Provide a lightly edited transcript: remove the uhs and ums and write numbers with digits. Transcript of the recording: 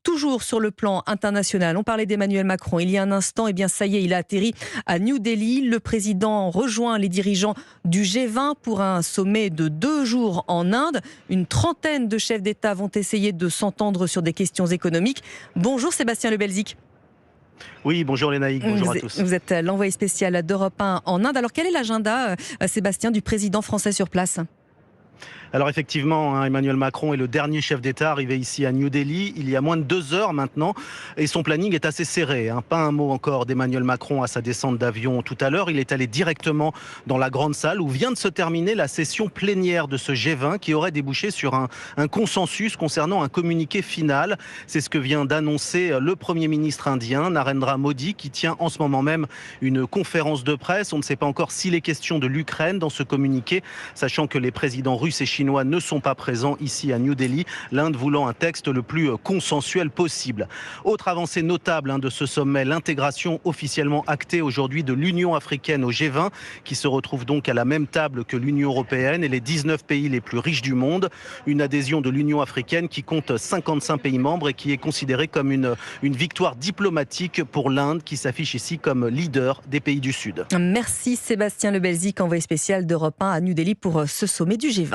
Toujours sur le plan international, on parlait d'Emmanuel Macron. Il y a un instant, ça y est, il a atterri à New Delhi. Le président rejoint les dirigeants du G20 pour un sommet de 2 jours en Inde. Une trentaine de chefs d'État vont essayer de s'entendre sur des questions économiques. Bonjour Sébastien Le Belzic. Oui, bonjour Lénaïque, bonjour à tous. Vous êtes l'envoyé spécial d'Europe 1 en Inde. Alors quel est l'agenda, Sébastien, du président français sur place ? Alors effectivement, Emmanuel Macron est le dernier chef d'État arrivé ici à New Delhi il y a moins de 2 heures maintenant et son planning est assez serré. Pas un mot encore d'Emmanuel Macron à sa descente d'avion tout à l'heure. Il est allé directement dans la grande salle où vient de se terminer la session plénière de ce G20 qui aurait débouché sur un consensus concernant un communiqué final. C'est ce que vient d'annoncer le Premier ministre indien, Narendra Modi, qui tient en ce moment même une conférence de presse. On ne sait pas encore s'il est question de l'Ukraine dans ce communiqué, sachant que les présidents russes et chinois ne sont pas présents ici à New Delhi, l'Inde voulant un texte le plus consensuel possible. Autre avancée notable de ce sommet, l'intégration officiellement actée aujourd'hui de l'Union africaine au G20, qui se retrouve donc à la même table que l'Union européenne et les 19 pays les plus riches du monde. Une adhésion de l'Union africaine qui compte 55 pays membres et qui est considérée comme une victoire diplomatique pour l'Inde, qui s'affiche ici comme leader des pays du Sud. Merci Sébastien Le Belzic, envoyé spécial d'Europe 1 à New Delhi pour ce sommet du G20.